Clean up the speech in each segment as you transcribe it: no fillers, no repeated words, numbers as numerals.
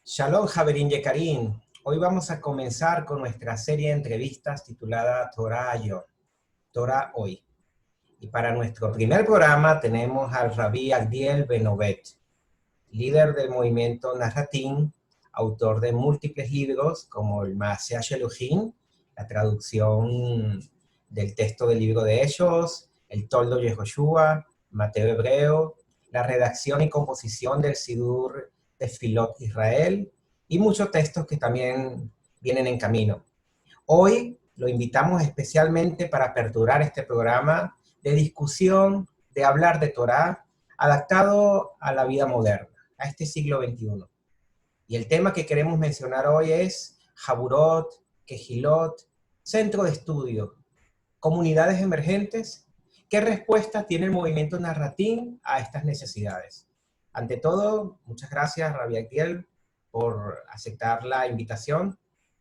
Shalom, Javerín Yekarín. Hoy vamos a comenzar con nuestra serie de entrevistas titulada Torah Yo, Torah Hoy. Y para nuestro primer programa tenemos al Rabí Agdiel Benovet, líder del movimiento Narratín, autor de múltiples libros como el Maaseh Sheluchim, la traducción del texto del libro de Hechos, el Toldo Yehoshua, Mateo Hebreo, la redacción y composición del Sidur de Filot Israel y muchos textos que también vienen en camino. Hoy lo invitamos especialmente para aperturar este programa de discusión, de hablar de Torah, adaptado a la vida moderna, a este siglo XXI. Y el tema que queremos mencionar hoy es Jaburot, Kehilot, centro de estudio, comunidades emergentes. ¿Qué respuesta tiene el movimiento Narratín a estas necesidades? Ante todo, muchas gracias, Rabí Agdiel, por aceptar la invitación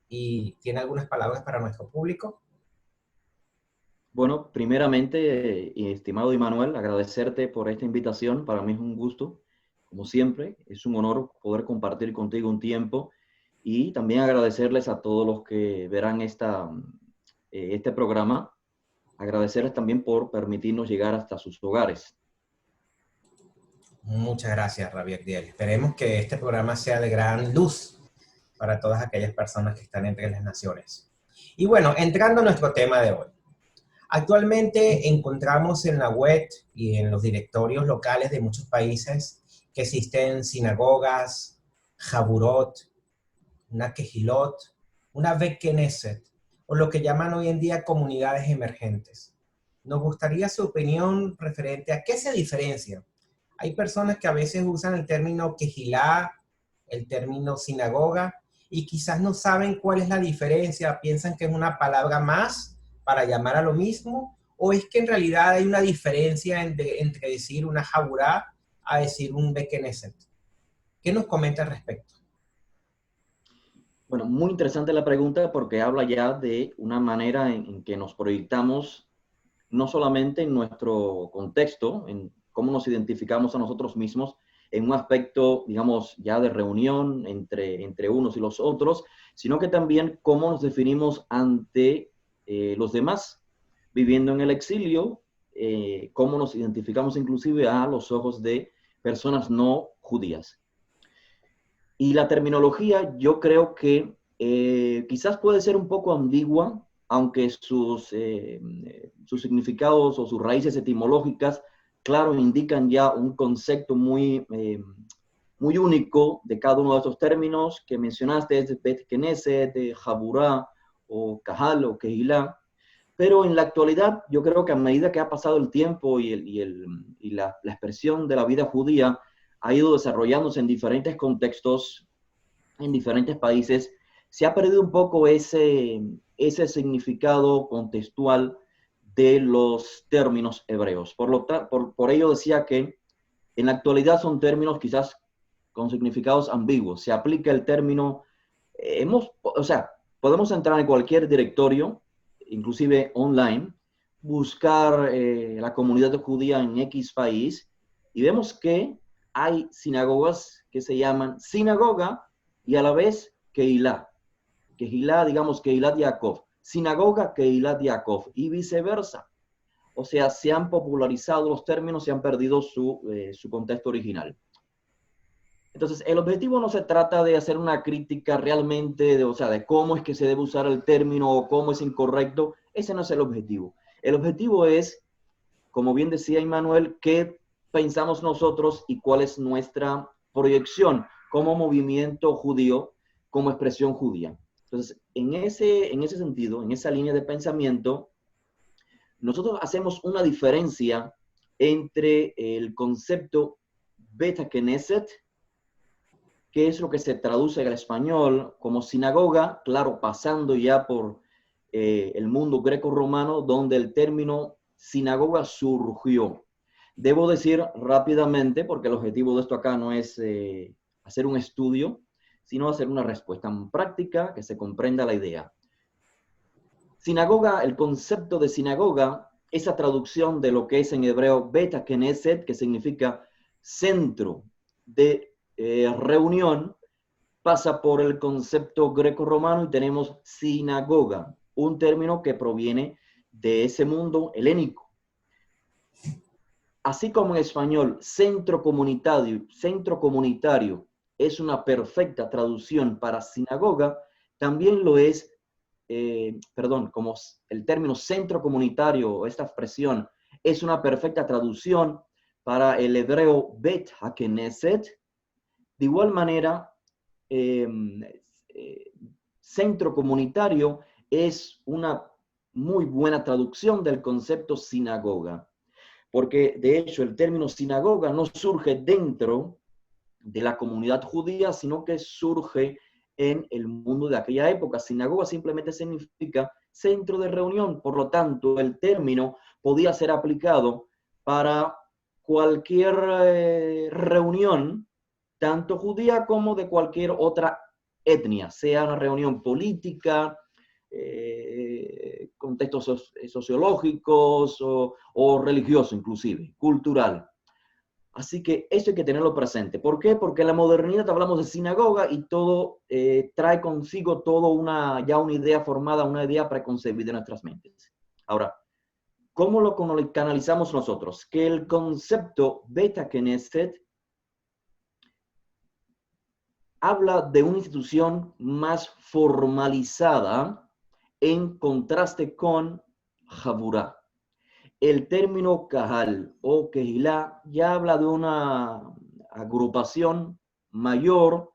y tiene algunas palabras para nuestro público. Bueno, primeramente, estimado Immanuel, agradecerte por esta invitación. Para mí es un gusto, como siempre. Es un honor poder compartir contigo un tiempo y también agradecerles a todos los que verán este programa. Agradecerles también por permitirnos llegar hasta sus hogares. Muchas gracias, Rabí Agdiel. Esperemos que este programa sea de gran luz para todas aquellas personas que están entre las naciones. Y bueno, entrando a nuestro tema de hoy. Actualmente encontramos en la web y en los directorios locales de muchos países que existen sinagogas, jaburot, una kehilot, una Bet Knesset, o lo que llaman hoy en día comunidades emergentes. Nos gustaría su opinión referente a qué se diferencia. Hay personas que a veces usan el término kehilá, el término sinagoga, y quizás no saben cuál es la diferencia, piensan que es una palabra más para llamar a lo mismo, o es que en realidad hay una diferencia entre decir una jaburá a decir un Bet Knesset. ¿Qué nos comenta al respecto? Bueno, muy interesante la pregunta porque habla ya de una manera en que nos proyectamos no solamente en nuestro contexto, en cómo nos identificamos a nosotros mismos, en un aspecto, digamos, ya de reunión entre unos y los otros, sino que también cómo nos definimos ante los demás, viviendo en el exilio, cómo nos identificamos inclusive a los ojos de personas no judías. Y la terminología yo creo que quizás puede ser un poco ambigua, aunque sus significados o sus raíces etimológicas, claro, indican ya un concepto muy único de cada uno de estos términos que mencionaste, es Bet Knesset, Jaburá, o Kahal, o Kehilá. Pero en la actualidad, yo creo que a medida que ha pasado el tiempo y la expresión de la vida judía ha ido desarrollándose en diferentes contextos, en diferentes países, se ha perdido un poco ese significado contextual de los términos hebreos. Por ello decía que en la actualidad son términos quizás con significados ambiguos. Se aplica el término, podemos entrar en cualquier directorio, inclusive online, buscar la comunidad judía en X país y vemos que hay sinagogas que se llaman sinagoga y a la vez Kehilá. Kehilá, digamos, Kehilat Yaakov. Sinagoga, Kehilat Yaakov y viceversa. O sea, se han popularizado los términos y han perdido su contexto original. Entonces, el objetivo no se trata de hacer una crítica realmente de cómo es que se debe usar el término o cómo es incorrecto. Ese no es el objetivo. El objetivo es, como bien decía Immanuel, qué pensamos nosotros y cuál es nuestra proyección como movimiento judío, como expresión judía. Entonces, en ese sentido, en esa línea de pensamiento, nosotros hacemos una diferencia entre el concepto Bet Knesset, que es lo que se traduce al español como sinagoga, claro, pasando ya por el mundo greco-romano, donde el término sinagoga surgió. Debo decir rápidamente, porque el objetivo de esto acá no es hacer un estudio, sino hacer una respuesta práctica que se comprenda la idea. Sinagoga, el concepto de sinagoga, esa traducción de lo que es en hebreo Bet Knesset, que significa centro de reunión, pasa por el concepto greco-romano y tenemos sinagoga, un término que proviene de ese mundo helénico. Así como en español, centro comunitario es una perfecta traducción para sinagoga, también lo es, como el término centro comunitario, esta expresión, es una perfecta traducción para el hebreo Bet HaKnesset. De igual manera, centro comunitario es una muy buena traducción del concepto sinagoga, porque de hecho el término sinagoga no surge dentro de la comunidad judía, sino que surge en el mundo de aquella época. Sinagoga simplemente significa centro de reunión, por lo tanto el término podía ser aplicado para cualquier reunión, tanto judía como de cualquier otra etnia, sea una reunión política, contextos sociológicos o religiosos inclusive, cultural. Así que eso hay que tenerlo presente. ¿Por qué? Porque en la modernidad hablamos de sinagoga y todo trae consigo ya una idea formada, una idea preconcebida en nuestras mentes. Ahora, ¿cómo lo canalizamos nosotros? Que el concepto Bet HaKnesset habla de una institución más formalizada en contraste con Jaburá. El término Kahal o Kehilá ya habla de una agrupación mayor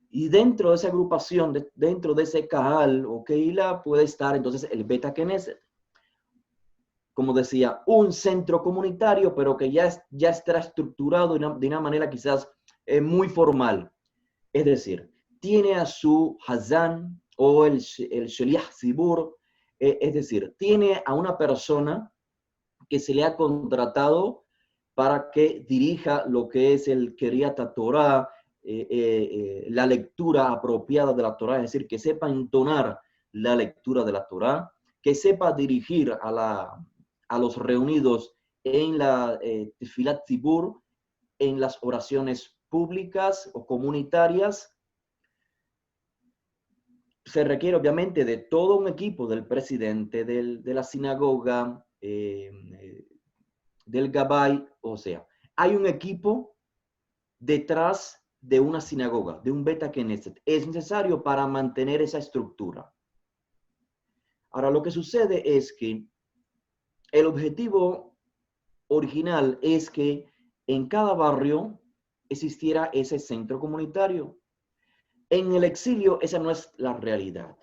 y dentro de esa agrupación, dentro de ese Kahal o Kehilá puede estar entonces el Bet HaKnesset. Como decía, un centro comunitario, pero que ya está estructurado de una manera quizás muy formal. Es decir, tiene a su Hazán o el Sheliach Zibur, es decir, tiene a una persona que se le ha contratado para que dirija lo que es el Keriat Torah, la lectura apropiada de la Torah, es decir, que sepa entonar la lectura de la Torah, que sepa dirigir a los reunidos en la Tefilat Tzibur, en las oraciones públicas o comunitarias. Se requiere obviamente de todo un equipo, del presidente, de la sinagoga, del Gabay, o sea, hay un equipo detrás de una sinagoga, de un Bet HaKnesset. Es necesario para mantener esa estructura. Ahora, lo que sucede es que el objetivo original es que en cada barrio existiera ese centro comunitario. En el exilio esa no es la realidad.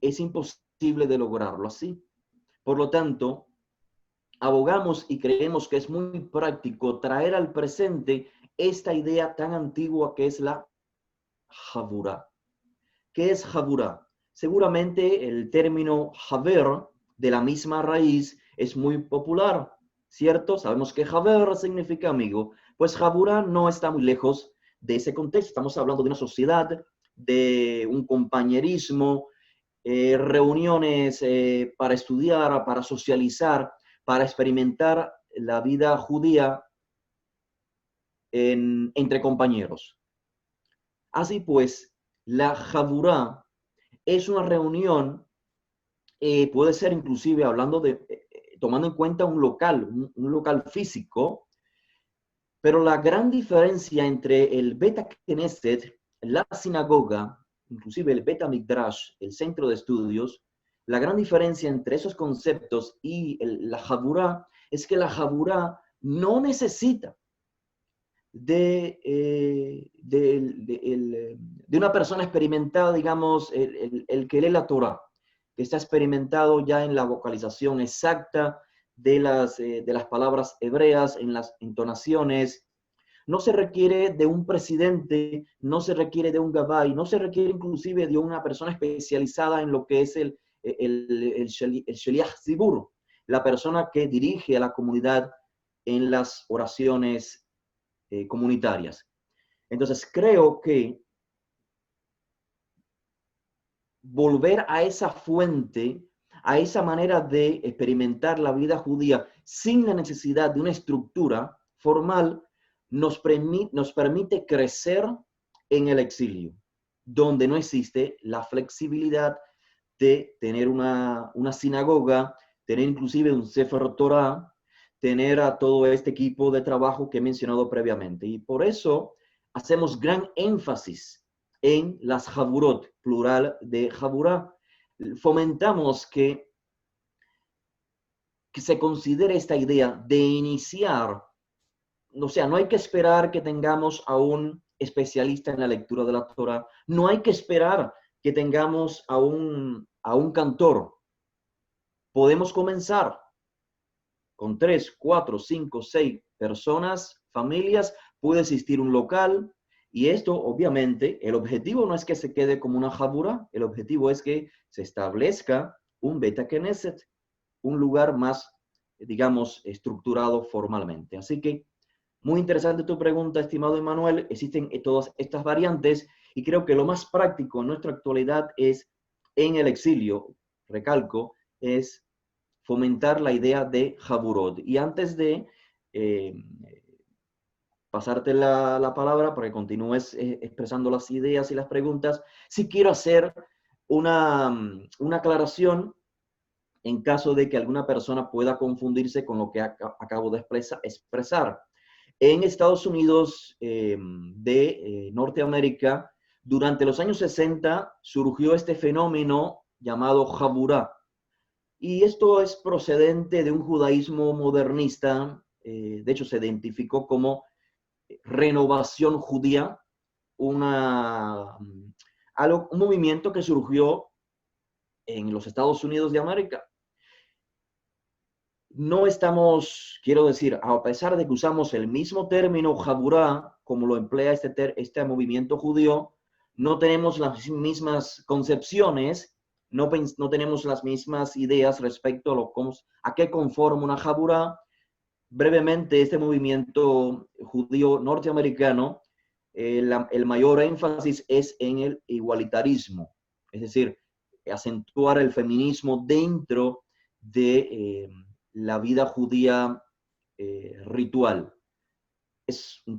Es imposible de lograrlo así. Por lo tanto, abogamos y creemos que es muy práctico traer al presente esta idea tan antigua que es la Jaburá. ¿Qué es Jaburá? Seguramente el término Haber, de la misma raíz, es muy popular, ¿cierto? Sabemos que Haber significa amigo. Pues Jaburá no está muy lejos de ese contexto. Estamos hablando de una sociedad, de un compañerismo, reuniones para estudiar, para socializar, para experimentar la vida judía entre compañeros. Así pues, la Jaburá es una reunión, puede ser inclusive hablando tomando en cuenta un local físico, pero la gran diferencia entre el Bet HaKnesset, la sinagoga, inclusive el Bet HaMikdash, el centro de estudios, la gran diferencia entre esos conceptos y la Jaburá es que la Jaburá no necesita de una persona experimentada, digamos, el que lee la Torah, que está experimentado ya en la vocalización exacta de las palabras hebreas, en las entonaciones. No se requiere de un presidente, no se requiere de un gabay, no se requiere inclusive de una persona especializada en lo que es el Sheliach Zibur, la persona que dirige a la comunidad en las oraciones comunitarias. Entonces, creo que volver a esa fuente, a esa manera de experimentar la vida judía sin la necesidad de una estructura formal, nos permite crecer en el exilio. donde no existe la flexibilidad de tener una sinagoga, tener inclusive un Sefer Torah, tener a todo este equipo de trabajo que he mencionado previamente. Y por eso hacemos gran énfasis en las Jaburot, plural de Jaburá. Fomentamos que se considere esta idea de iniciar, o sea, no hay que esperar que tengamos a un especialista en la lectura de la Torah, no hay que esperar que tengamos a un cantor. Podemos comenzar con 3, 4, 5, 6 personas, familias, puede existir un local, y esto, obviamente, el objetivo no es que se quede como una jabura, el objetivo es que se establezca un Beta Knesset, un lugar más, digamos, estructurado formalmente. Así que, muy interesante tu pregunta, estimado Emmanuel. Existen todas estas variantes y creo que lo más práctico en nuestra actualidad es, en el exilio, recalco, es fomentar la idea de Jaburot. Y antes de pasarte la palabra para que continúes expresando las ideas y las preguntas, sí quiero hacer una aclaración en caso de que alguna persona pueda confundirse con lo que acabo de expresar. En Estados Unidos de Norteamérica, durante los años 60 surgió este fenómeno llamado Jaburá. Y esto es procedente de un judaísmo modernista, de hecho se identificó como renovación judía, un movimiento que surgió en los Estados Unidos de América. No estamos, quiero decir, a pesar de que usamos el mismo término Jaburá, como lo emplea este movimiento judío, no tenemos las mismas concepciones, no tenemos las mismas ideas respecto a qué conforma una Jaburá. Brevemente, este movimiento judío norteamericano, el mayor énfasis es en el igualitarismo, es decir, acentuar el feminismo dentro de la vida judía ritual. Es un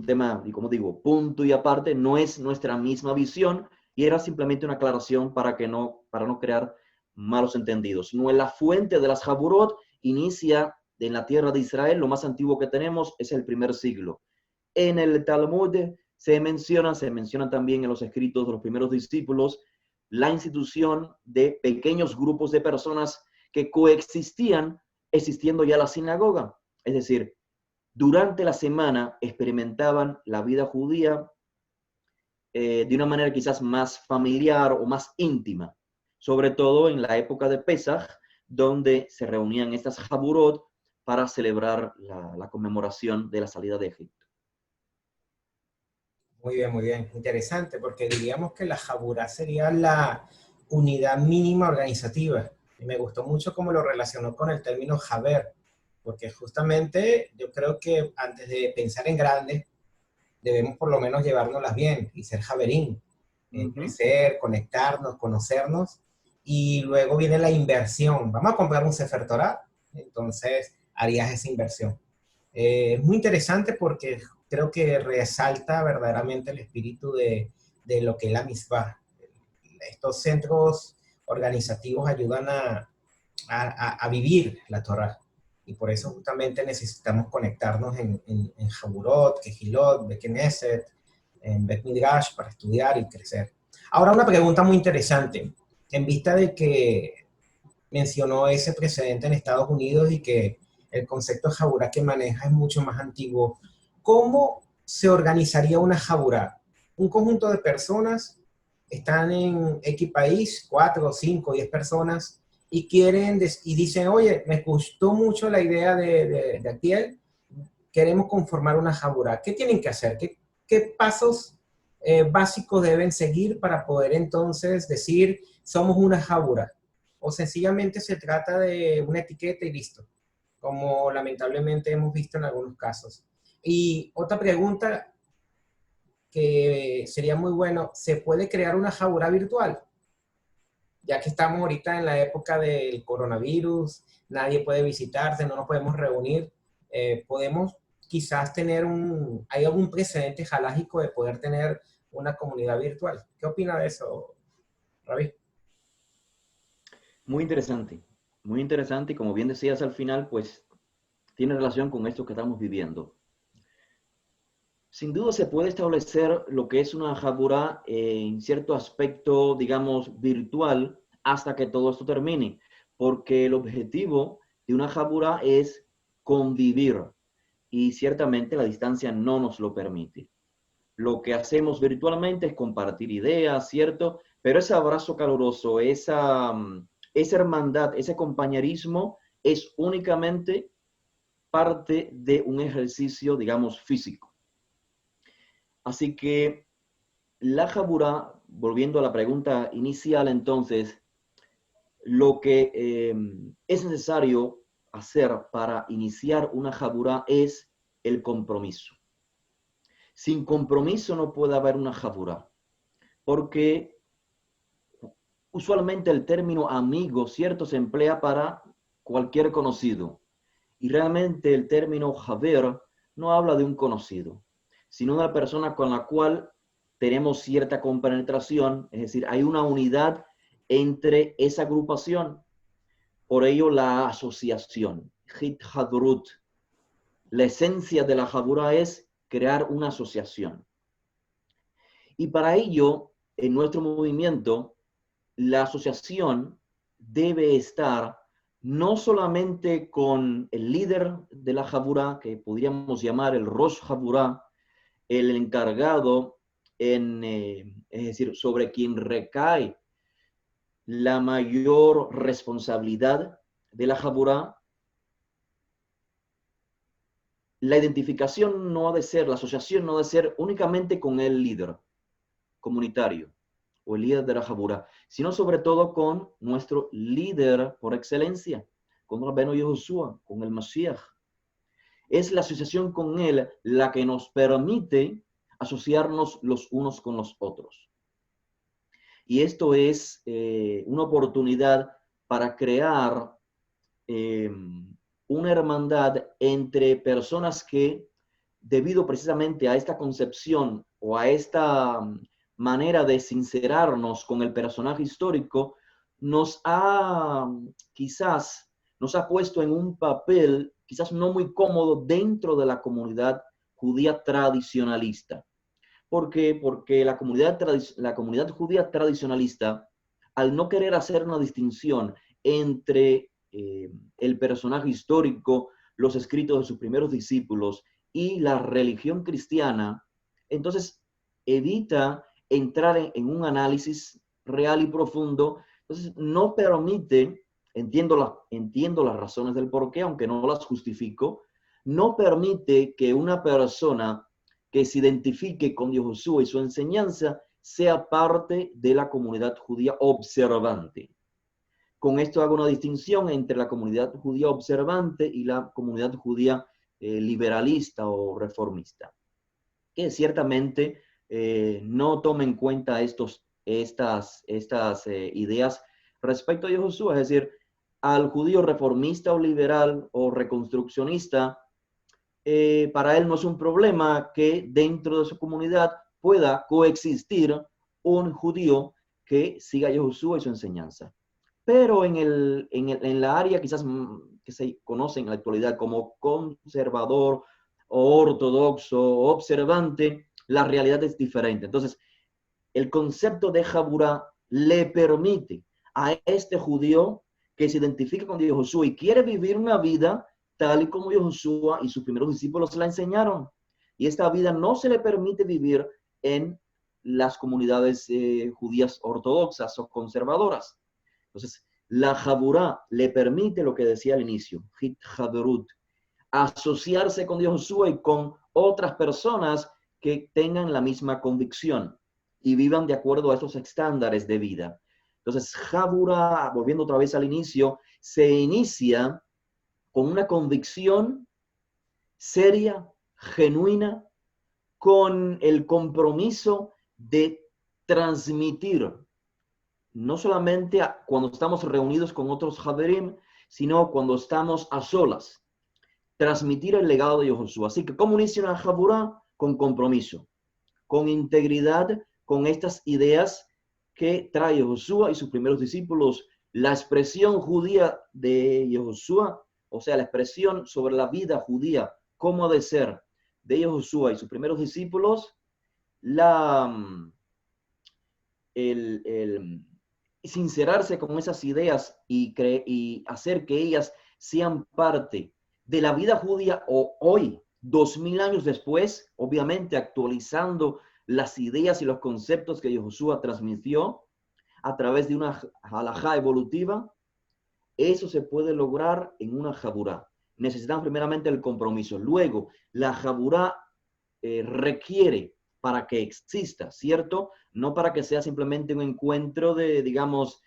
tema, y como digo, punto y aparte, no es nuestra misma visión, y era simplemente una aclaración para no crear malos entendidos. No, la fuente de las Jaburot inicia en la tierra de Israel, lo más antiguo que tenemos es el primer siglo. En el Talmud se menciona también en los escritos de los primeros discípulos, la institución de pequeños grupos de personas que coexistían, existiendo ya la sinagoga. Es decir, durante la semana experimentaban la vida judía de una manera quizás más familiar o más íntima, sobre todo en la época de Pesaj, donde se reunían estas Jaburot para celebrar la conmemoración de la salida de Egipto. Muy bien, interesante, porque diríamos que la Jaburá sería la unidad mínima organizativa. Y me gustó mucho cómo lo relacionó con el término Jaber, porque justamente yo creo que antes de pensar en grande, debemos por lo menos llevárnoslas bien y ser Javerín, crecer, conectarnos, conocernos, y luego viene la inversión. Vamos a comprar un Sefer Torah, entonces harías esa inversión. Es muy interesante porque creo que resalta verdaderamente el espíritu de lo que es la mitzvah. Estos centros organizativos ayudan a vivir la Torah. Y por eso justamente necesitamos conectarnos en Jaburot, Kehilot, Bet Knesset, en Bet Midrash para estudiar y crecer. Ahora una pregunta muy interesante. En vista de que mencionó ese precedente en Estados Unidos y que el concepto de Jaburá que maneja es mucho más antiguo, ¿cómo se organizaría una Jaburá? Un conjunto de personas están en X país, 4, 5, 10 personas, y dicen, oye, me gustó mucho la idea de Atiel, queremos conformar una Jaburá. ¿Qué tienen que hacer? ¿Qué pasos básicos deben seguir para poder entonces decir, somos una Jaburá? ¿O sencillamente se trata de una etiqueta y listo? Como lamentablemente hemos visto en algunos casos. Y otra pregunta que sería muy bueno, ¿se puede crear una Jaburá virtual? Ya que estamos ahorita en la época del coronavirus, nadie puede visitarse, no nos podemos reunir, podemos quizás tener hay algún precedente halágico de poder tener una comunidad virtual. ¿Qué opina de eso, Ravi? Muy interesante y como bien decías al final, pues tiene relación con esto que estamos viviendo. Sin duda se puede establecer lo que es una Habura en cierto aspecto, digamos, virtual, hasta que todo esto termine, porque el objetivo de una Habura es convivir y ciertamente la distancia no nos lo permite. Lo que hacemos virtualmente es compartir ideas, ¿cierto? Pero ese abrazo caluroso, esa hermandad, ese compañerismo es únicamente parte de un ejercicio, digamos, físico. Así que la Habura, volviendo a la pregunta inicial, entonces, lo que es necesario hacer para iniciar una Habura es el compromiso. Sin compromiso no puede haber una Habura, porque usualmente el término amigo, ¿cierto?, se emplea para cualquier conocido. Y realmente el término Haber no habla de un conocido, sino de una persona con la cual tenemos cierta compenetración, es decir, hay una unidad entre esa agrupación. Por ello la asociación, Hit Hadrut. La esencia de la Habura es crear una asociación. Y para ello, en nuestro movimiento, la asociación debe estar no solamente con el líder de la Habura, que podríamos llamar el Rosh Habura, el encargado, es decir, sobre quien recae la mayor responsabilidad de la Habura. La identificación no ha de ser, la asociación no ha de ser únicamente con el líder comunitario o el líder de la Habura, sino sobre todo con nuestro líder por excelencia, con Rabbeinu Yehoshua, con el Mashiach. Es la asociación con él la que nos permite asociarnos los unos con los otros. Y esto es una oportunidad para crear una hermandad entre personas que, debido precisamente a esta concepción o a esta manera de sincerarnos con el personaje histórico, quizás nos ha puesto en un papel quizás no muy cómodo dentro de la comunidad judía tradicionalista. ¿Por qué? Porque la comunidad judía tradicionalista, al no querer hacer una distinción entre el personaje histórico, los escritos de sus primeros discípulos y la religión cristiana, entonces evita entrar en un análisis real y profundo. Entonces no permite, entiendo las razones del porqué, aunque no las justifico, no permite que una persona que se identifique con Yehoshua y su enseñanza sea parte de la comunidad judía observante. Con esto hago una distinción entre la comunidad judía observante y la comunidad judía liberalista o reformista, que ciertamente no toma en cuenta estas ideas respecto a Yehoshua, es decir, al judío reformista o liberal o reconstruccionista, para él no es un problema que dentro de su comunidad pueda coexistir un judío que siga a Yehoshua y su enseñanza. Pero en la área quizás que se conoce en la actualidad como conservador, o ortodoxo, o observante, la realidad es diferente. Entonces, el concepto de Habura le permite a este judío que se identifica con Yehoshua y quiere vivir una vida tal y como Yehoshua y sus primeros discípulos la enseñaron. Y esta vida no se le permite vivir en las comunidades judías ortodoxas o conservadoras. Entonces, la Habura le permite lo que decía al inicio, Hit Haberut, asociarse con Yehoshua y con otras personas que tengan la misma convicción y vivan de acuerdo a estos estándares de vida. Entonces, Habura, volviendo otra vez al inicio, se inicia con una convicción seria, genuina, con el compromiso de transmitir, no solamente cuando estamos reunidos con otros Haverim, sino cuando estamos a solas, transmitir el legado de Yehoshua. Así que, ¿cómo inicia una Habura? Con compromiso, con integridad, con estas ideas que trae Josué y sus primeros discípulos. La expresión judía de Josué, o sea, la expresión sobre la vida judía, cómo ha de ser de Josué y sus primeros discípulos, el sincerarse con esas ideas y hacer que ellas sean parte de la vida judía o hoy, 2000 años después, obviamente actualizando las ideas y los conceptos que Josué transmitió a través de una halajá evolutiva, eso se puede lograr en una jaburá. Necesitamos primeramente el compromiso. Luego, la jaburá requiere para que exista, ¿cierto? No para que sea simplemente un encuentro de, digamos,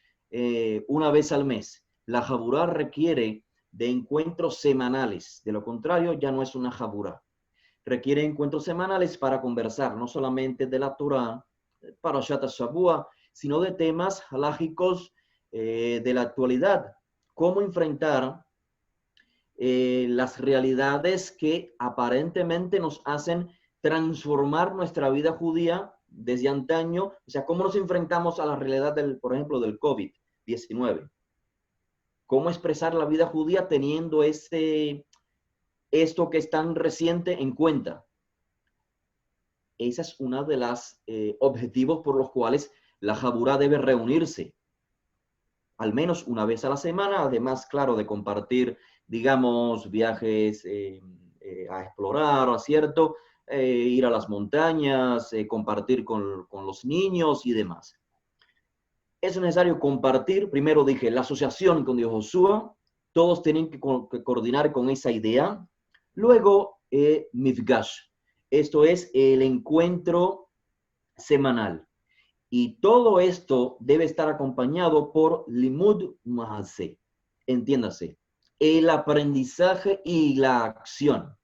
una vez al mes. La jaburá requiere de encuentros semanales. De lo contrario, ya no es una jaburá. Requiere encuentros semanales para conversar, no solamente de la Torá, para Parashat Shabua, sino de temas halágicos de la actualidad. Cómo enfrentar las realidades que aparentemente nos hacen transformar nuestra vida judía desde antaño, o sea, cómo nos enfrentamos a la realidad, por ejemplo, del COVID-19. Cómo expresar la vida judía teniendo esto que es tan reciente en cuenta. Esa es una de las objetivos por los cuales la Jaburá debe reunirse al menos una vez a la semana, además, claro, de compartir, digamos, viajes a explorar, ¿cierto? Ir a las montañas, compartir con los niños y demás. Es necesario compartir, primero dije, la asociación con Dios Josué, todos tienen que coordinar con esa idea. Luego, Mifgash, esto es el encuentro semanal. Y todo esto debe estar acompañado por Limud Mahase. Entiéndase, el aprendizaje y la acción.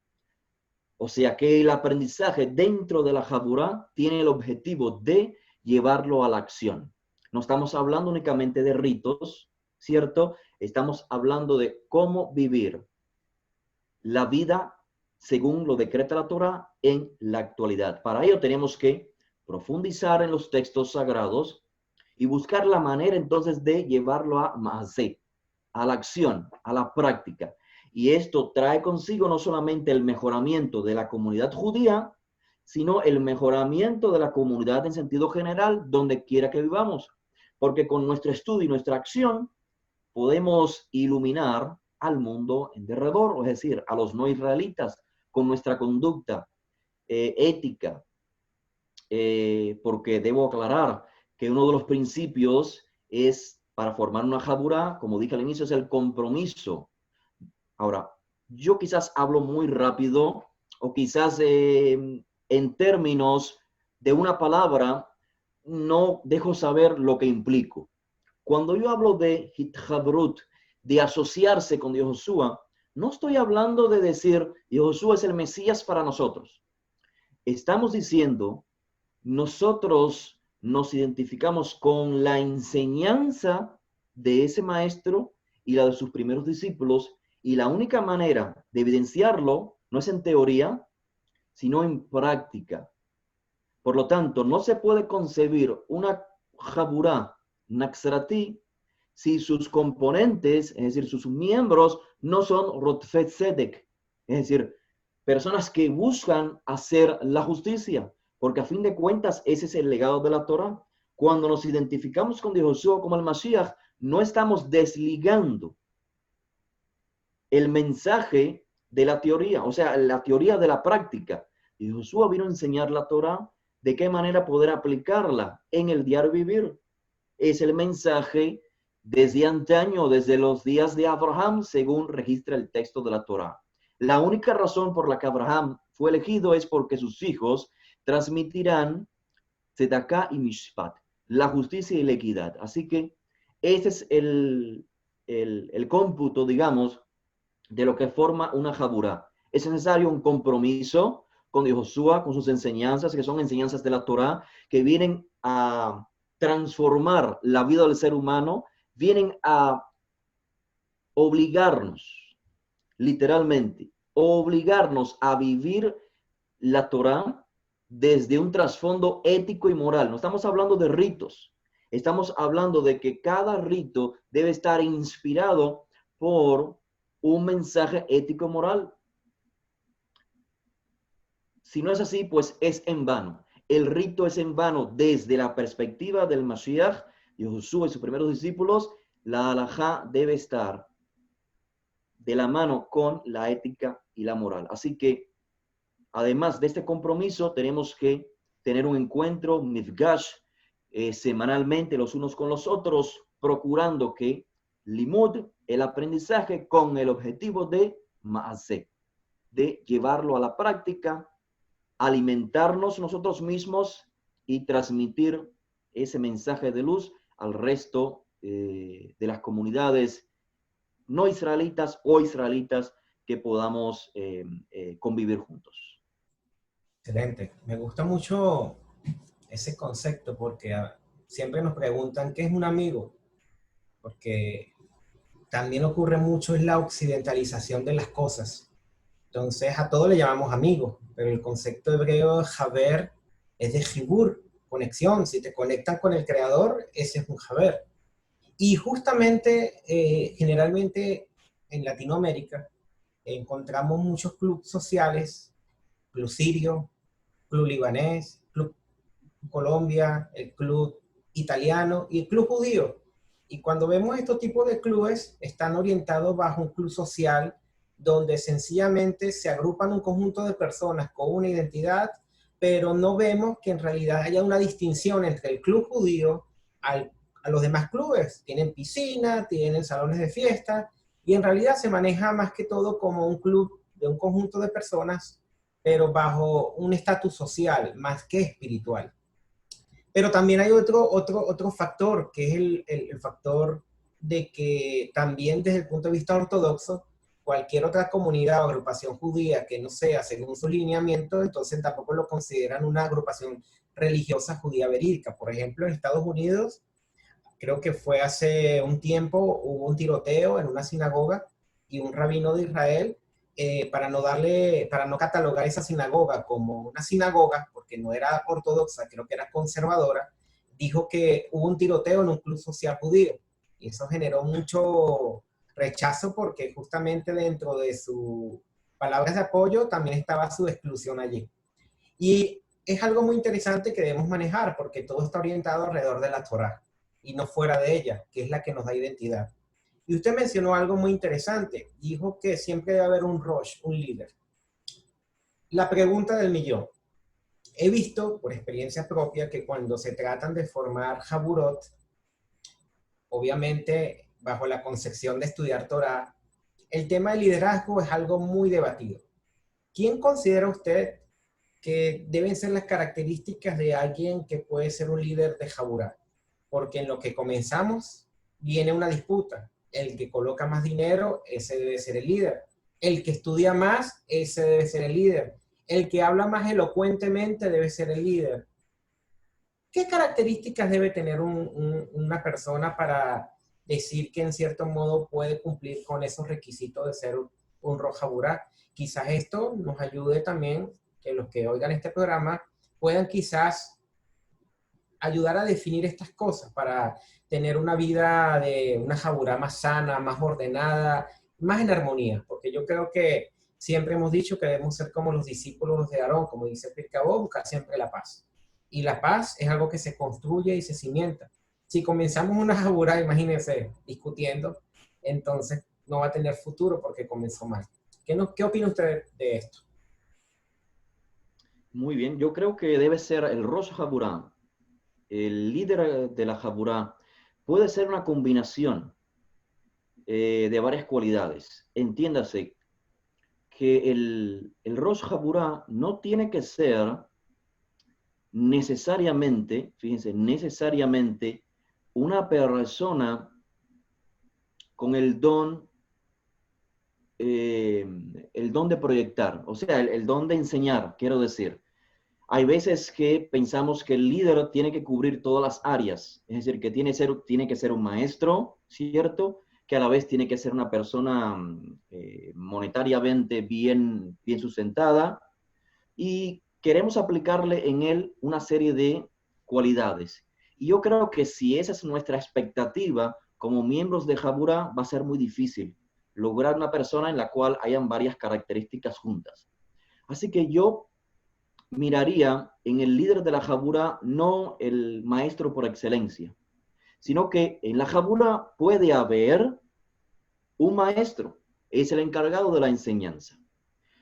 O sea que el aprendizaje dentro de la Jaburá tiene el objetivo de llevarlo a la acción. No estamos hablando únicamente de ritos, ¿cierto? Estamos hablando de cómo vivir la vida según lo decreta la Torá en la actualidad. Para ello tenemos que profundizar en los textos sagrados y buscar la manera entonces de llevarlo a Maaseh, a la acción, a la práctica. Y esto trae consigo no solamente el mejoramiento de la comunidad judía, sino el mejoramiento de la comunidad en sentido general, donde quiera que vivamos. Porque con nuestro estudio y nuestra acción podemos iluminar al mundo en derredor, es decir, a los no israelitas, con nuestra conducta ética, porque debo aclarar que uno de los principios es, para formar una jaburá, como dije al inicio, es el compromiso. Ahora, yo quizás hablo muy rápido, o quizás en términos de una palabra, no dejo saber lo que implico. Cuando yo hablo de hitjabrut, de asociarse con Josué, no estoy hablando de decir Josué es el Mesías para nosotros. Estamos diciendo, nosotros nos identificamos con la enseñanza de ese maestro y la de sus primeros discípulos, y la única manera de evidenciarlo no es en teoría, sino en práctica. Por lo tanto, no se puede concebir una jaburá naxratí si sus componentes, es decir, sus miembros, no son rotfet sedek, es decir, personas que buscan hacer la justicia, porque a fin de cuentas ese es el legado de la Torá. Cuando nos identificamos con Josué como el Mashiach, no estamos desligando el mensaje de la teoría, o sea, la teoría de la práctica. Y Josué vino a enseñar la Torá, de qué manera poder aplicarla en el diario vivir. Es el mensaje desde antaño, desde los días de Abraham, según registra el texto de la Torá. La única razón por la que Abraham fue elegido es porque sus hijos transmitirán Tzedaká y Mishpat, la justicia y la equidad. Así que ese es el cómputo, digamos, de lo que forma una jaburá. Es necesario un compromiso con Josué, con sus enseñanzas, que son enseñanzas de la Torá, que vienen a transformar la vida del ser humano, vienen a obligarnos, literalmente, obligarnos a vivir la Torá desde un trasfondo ético y moral. No estamos hablando de ritos. Estamos hablando de que cada rito debe estar inspirado por un mensaje ético y moral. Si no es así, pues es en vano. El rito es en vano desde la perspectiva del Mashiach y Josué y sus primeros discípulos. La halajá debe estar de la mano con la ética y la moral. Así que, además de este compromiso, tenemos que tener un encuentro, mifgash, semanalmente los unos con los otros, procurando que limud, el aprendizaje, con el objetivo de ma'aseh, de llevarlo a la práctica, alimentarnos nosotros mismos y transmitir ese mensaje de luz al resto de las comunidades no israelitas o israelitas que podamos convivir juntos. Excelente. Me gusta mucho ese concepto porque siempre nos preguntan qué es un amigo, porque también ocurre mucho en la occidentalización de las cosas. Entonces a todo le llamamos amigo, pero el concepto hebreo de Haber es de Jibur, conexión. Si te conectan con el creador, ese es un Haber. Y justamente, generalmente en Latinoamérica, encontramos muchos clubes sociales, club sirio, club libanés, club Colombia, el club italiano y el club judío. Y cuando vemos estos tipos de clubes, están orientados bajo un club social donde sencillamente se agrupan un conjunto de personas con una identidad, pero no vemos que en realidad haya una distinción entre el club judío a los demás clubes. Tienen piscina, tienen salones de fiesta, y en realidad se maneja más que todo como un club de un conjunto de personas, pero bajo un estatus social más que espiritual. Pero también hay otro factor, que es el factor de que también desde el punto de vista ortodoxo, cualquier otra comunidad o agrupación judía que no sea según su lineamiento, entonces tampoco lo consideran una agrupación religiosa judía verídica. Por ejemplo, en Estados Unidos, creo que fue hace un tiempo, hubo un tiroteo en una sinagoga y un rabino de Israel, para no catalogar esa sinagoga como una sinagoga, porque no era ortodoxa, creo que era conservadora, dijo que hubo un tiroteo en un club social judío. Y eso generó mucho rechazo porque justamente dentro de sus palabras de apoyo también estaba su exclusión allí. Y es algo muy interesante que debemos manejar porque todo está orientado alrededor de la Torá y no fuera de ella, que es la que nos da identidad. Y usted mencionó algo muy interesante. Dijo que siempre debe haber un Rosh, un líder. La pregunta del millón. He visto, por experiencia propia, que cuando se tratan de formar Jaburot, obviamente bajo la concepción de estudiar Torah, el tema del liderazgo es algo muy debatido. ¿Quién considera usted que deben ser las características de alguien que puede ser un líder de Jaburá? Porque en lo que comenzamos viene una disputa. El que coloca más dinero, ese debe ser el líder. El que estudia más, ese debe ser el líder. El que habla más elocuentemente debe ser el líder. ¿Qué características debe tener una persona para decir que en cierto modo puede cumplir con esos requisitos de ser un Rosh Haburá? Quizás esto nos ayude también, que los que oigan este programa puedan quizás ayudar a definir estas cosas para tener una vida de una Jaburá más sana, más ordenada, más en armonía. Porque yo creo que siempre hemos dicho que debemos ser como los discípulos de Aarón, como dice Pirkei Avot, buscar siempre la paz. Y la paz es algo que se construye y se cimienta. Si comenzamos una Jaburá, imagínense, discutiendo, entonces no va a tener futuro porque comenzó mal. ¿Qué opina usted de esto? Muy bien, yo creo que debe ser el Rosh Haburá, el líder de la Jaburá, puede ser una combinación de varias cualidades. Entiéndase que el Rosh Haburá no tiene que ser necesariamente, fíjense, necesariamente una persona con el don de proyectar, o sea, el don de enseñar, quiero decir. Hay veces que pensamos que el líder tiene que cubrir todas las áreas, es decir, que tiene que ser un maestro, ¿cierto? Que a la vez tiene que ser una persona monetariamente bien sustentada y queremos aplicarle en él una serie de cualidades. Y yo creo que si esa es nuestra expectativa como miembros de Jaburá, va a ser muy difícil lograr una persona en la cual hayan varias características juntas. Así que yo miraría en el líder de la Jaburá no el maestro por excelencia, sino que en la Jaburá puede haber un maestro, es el encargado de la enseñanza.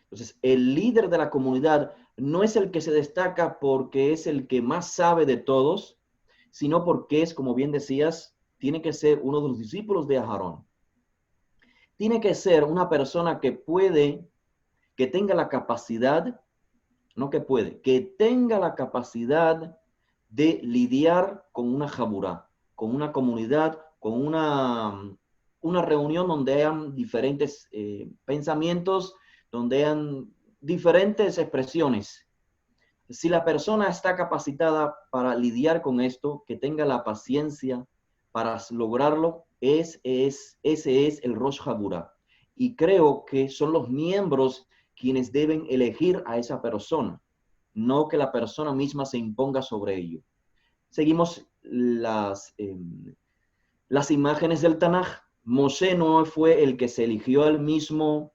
Entonces, el líder de la comunidad no es el que se destaca porque es el que más sabe de todos, sino porque es, como bien decías, tiene que ser uno de los discípulos de Aarón. Tiene que ser una persona que tenga la capacidad, no que puede, que tenga la capacidad de lidiar con una jaburá, con una comunidad, con una reunión donde hayan diferentes pensamientos, donde hayan diferentes expresiones. Si la persona está capacitada para lidiar con esto, que tenga la paciencia para lograrlo, ese es el Rosh Jaburá. Y creo que son los miembros quienes deben elegir a esa persona, no que la persona misma se imponga sobre ello. Seguimos las imágenes del Tanaj. Moshe no fue el que se eligió al mismo.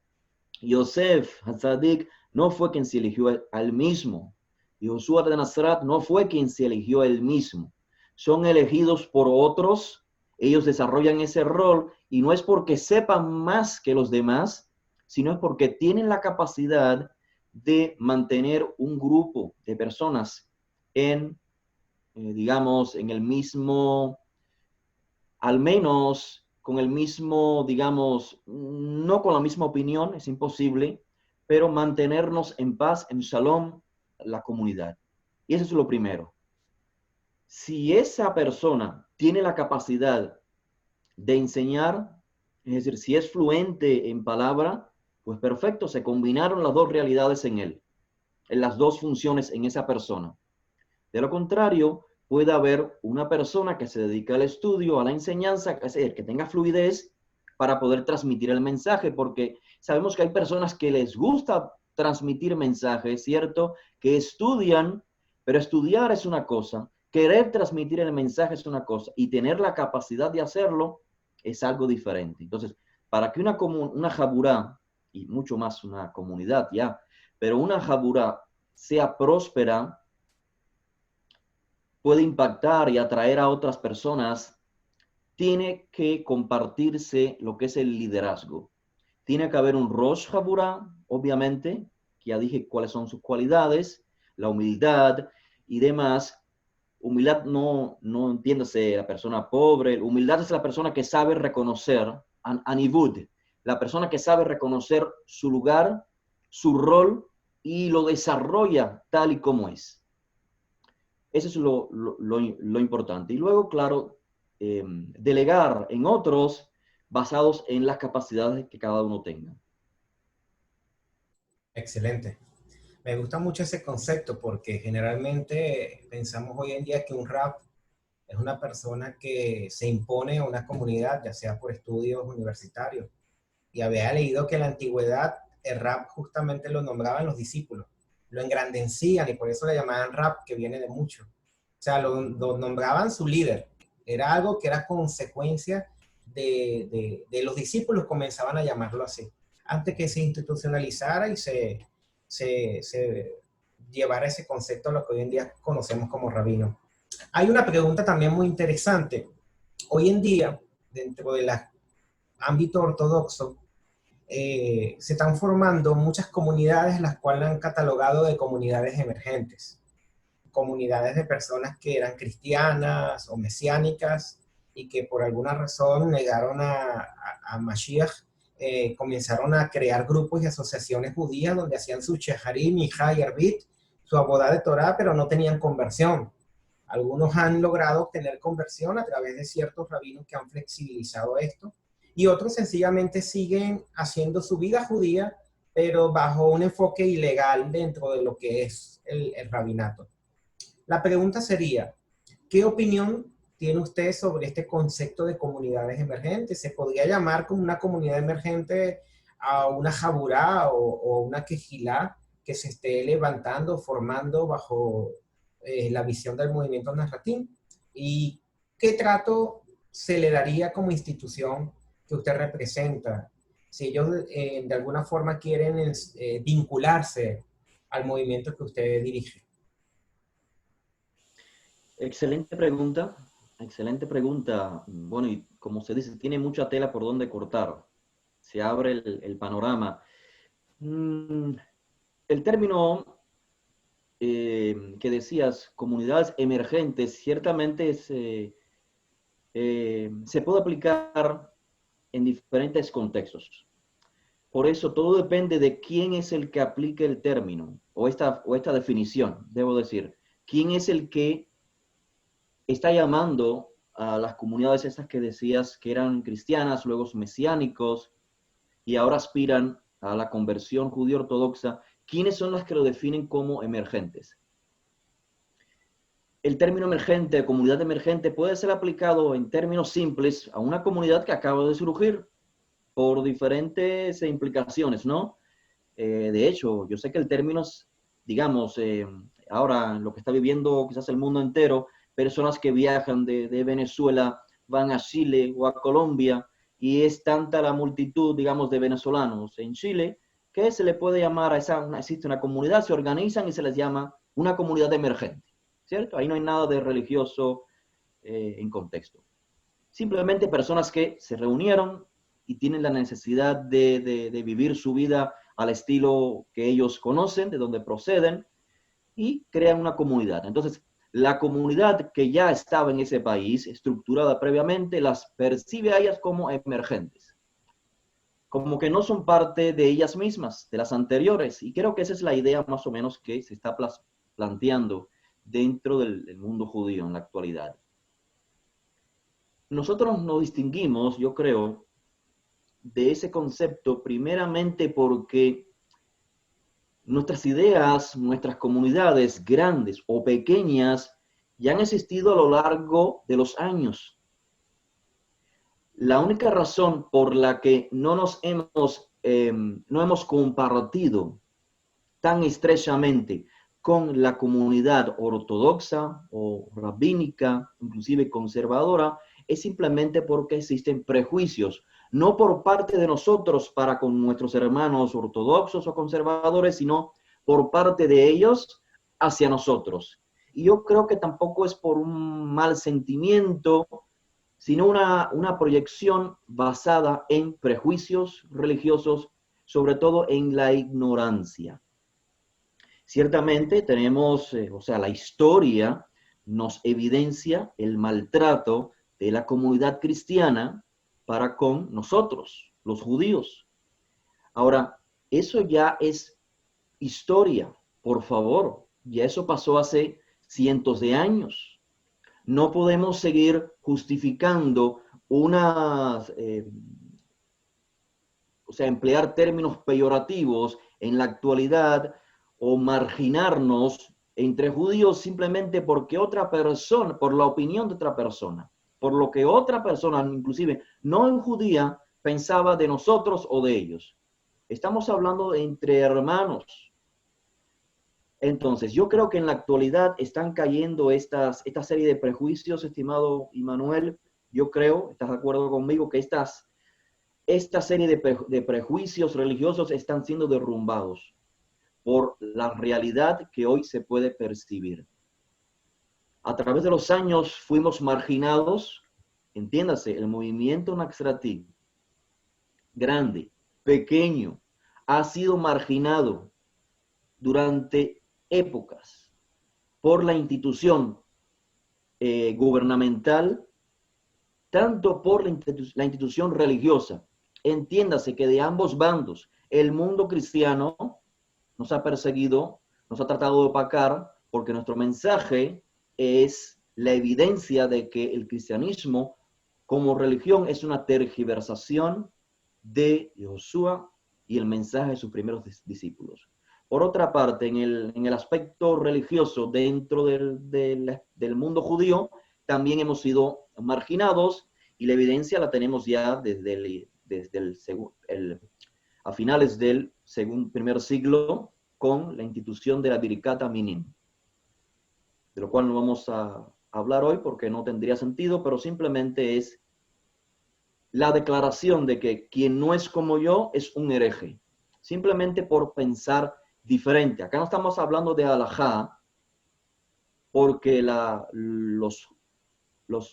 Yosef, Hatzadik, no fue quien se eligió al mismo. Josué de Nazaret no fue quien se eligió él mismo. Son elegidos por otros, ellos desarrollan ese rol y no es porque sepan más que los demás, sino es porque tienen la capacidad de mantener un grupo de personas digamos, en el mismo, al menos con el mismo, digamos, no con la misma opinión, es imposible, pero mantenernos en paz, en shalom, la comunidad. Y eso es lo primero. Si esa persona tiene la capacidad de enseñar, es decir, si es fluente en palabra, pues perfecto, se combinaron las dos realidades en él, en las dos funciones en esa persona. De lo contrario, puede haber una persona que se dedica al estudio, a la enseñanza, es decir, que tenga fluidez para poder transmitir el mensaje, porque sabemos que hay personas que les gusta transmitir mensajes, ¿cierto? Que estudian, pero estudiar es una cosa, querer transmitir el mensaje es una cosa, y tener la capacidad de hacerlo es algo diferente. Entonces, para que una jaburá, y mucho más una comunidad ya, pero una jaburá sea próspera, puede impactar y atraer a otras personas, tiene que compartirse lo que es el liderazgo. Tiene que haber un Rosh Jaburá, obviamente, que ya dije cuáles son sus cualidades, la humildad y demás. Humildad no entiéndase la persona pobre. Humildad es la persona que sabe reconocer, anivud, la persona que sabe reconocer su lugar, su rol y lo desarrolla tal y como es. Eso es lo importante. Y luego, claro, delegar en otros basados en las capacidades que cada uno tenga. Excelente. Me gusta mucho ese concepto porque generalmente pensamos hoy en día que un rab es una persona que se impone a una comunidad, ya sea por estudios universitarios. Y había leído que en la antigüedad el rab justamente lo nombraban los discípulos, lo engrandecían y por eso le llamaban rab, que viene de mucho. O sea, lo nombraban su líder. Era algo que era consecuencia de los discípulos, comenzaban a llamarlo así. Antes que se institucionalizara y se llevara ese concepto a lo que hoy en día conocemos como rabino. Hay una pregunta también muy interesante. Hoy en día, dentro del ámbito ortodoxo, se están formando muchas comunidades, las cuales han catalogado de comunidades emergentes. Comunidades de personas que eran cristianas o mesiánicas y que por alguna razón negaron a Mashiach, comenzaron a crear grupos y asociaciones judías donde hacían su Sheharim, Mijá y Arbit, su abodá de Torah, pero no tenían conversión. Algunos han logrado obtener conversión a través de ciertos rabinos que han flexibilizado esto, y otros sencillamente siguen haciendo su vida judía, pero bajo un enfoque ilegal dentro de lo que es el rabinato. La pregunta sería, ¿qué opinión tiene usted sobre este concepto de comunidades emergentes? ¿Se podría llamar como una comunidad emergente a una jaburá o una quejilá que se esté levantando, formando bajo la visión del movimiento Narratín? ¿Y qué trato se le daría como institución que usted representa? Si ellos de alguna forma quieren vincularse al movimiento que usted dirige. Excelente pregunta, excelente pregunta. Bueno, y como se dice, tiene mucha tela por donde cortar. Se abre el panorama. El término que decías, comunidades emergentes, ciertamente se puede aplicar en diferentes contextos. Por eso todo depende de quién es el que aplique el término o esta definición, debo decir. ¿Quién es el que está llamando a las comunidades estas que decías que eran cristianas, luego mesiánicos y ahora aspiran a la conversión judío ortodoxa? ¿Quiénes son las que lo definen como emergentes? El término emergente, comunidad emergente, puede ser aplicado en términos simples a una comunidad que acaba de surgir por diferentes implicaciones, ¿no? De hecho, yo sé que el término, digamos, ahora lo que está viviendo quizás el mundo entero, personas que viajan de Venezuela, van a Chile o a Colombia, y es tanta la multitud, digamos, de venezolanos en Chile, que se le puede llamar existe una comunidad, se organizan y se les llama una comunidad emergente, ¿cierto? Ahí no hay nada de religioso en contexto. Simplemente personas que se reunieron y tienen la necesidad de vivir su vida al estilo que ellos conocen, de donde proceden, y crean una comunidad. Entonces, la comunidad que ya estaba en ese país, estructurada previamente, las percibe a ellas como emergentes, como que no son parte de ellas mismas, de las anteriores. Y creo que esa es la idea más o menos que se está planteando dentro del mundo judío en la actualidad. Nosotros nos distinguimos, yo creo, de ese concepto primeramente porque nuestras ideas, nuestras comunidades grandes o pequeñas ya han existido a lo largo de los años. La única razón por la que no hemos compartido tan estrechamente con la comunidad ortodoxa o rabínica, inclusive conservadora, es simplemente porque existen prejuicios, no por parte de nosotros para con nuestros hermanos ortodoxos o conservadores, sino por parte de ellos hacia nosotros. Y yo creo que tampoco es por un mal sentimiento, sino una proyección basada en prejuicios religiosos, sobre todo en la ignorancia. Ciertamente tenemos, la historia nos evidencia el maltrato de la comunidad cristiana para con nosotros, los judíos. Ahora, eso ya es historia, por favor, ya eso pasó hace cientos de años. No podemos seguir justificando emplear términos peyorativos en la actualidad o marginarnos entre judíos simplemente porque otra persona, por la opinión de otra persona, por lo que otra persona, inclusive no judía, pensaba de nosotros o de ellos. Estamos hablando entre hermanos. Entonces, yo creo que en la actualidad están cayendo esta serie de prejuicios, estimado Immanuel. Yo creo, ¿estás de acuerdo conmigo? Que esta serie de prejuicios religiosos están siendo derrumbados por la realidad que hoy se puede percibir. A través de los años fuimos marginados, entiéndase, el movimiento Naxratí, grande, pequeño, ha sido marginado durante épocas por la institución gubernamental, tanto por la institución religiosa. Entiéndase que de ambos bandos, el mundo cristiano nos ha perseguido, nos ha tratado de opacar, porque nuestro mensaje es la evidencia de que el cristianismo como religión es una tergiversación de Josué y el mensaje de sus primeros discípulos. Por otra parte, en el aspecto religioso dentro del mundo judío, también hemos sido marginados y la evidencia la tenemos ya a finales del primer siglo con la institución de la Birkat Minim, de lo cual no vamos a hablar hoy porque no tendría sentido, pero simplemente es la declaración de que quien no es como yo es un hereje, simplemente por pensar diferente. Acá no estamos hablando de halajá, porque los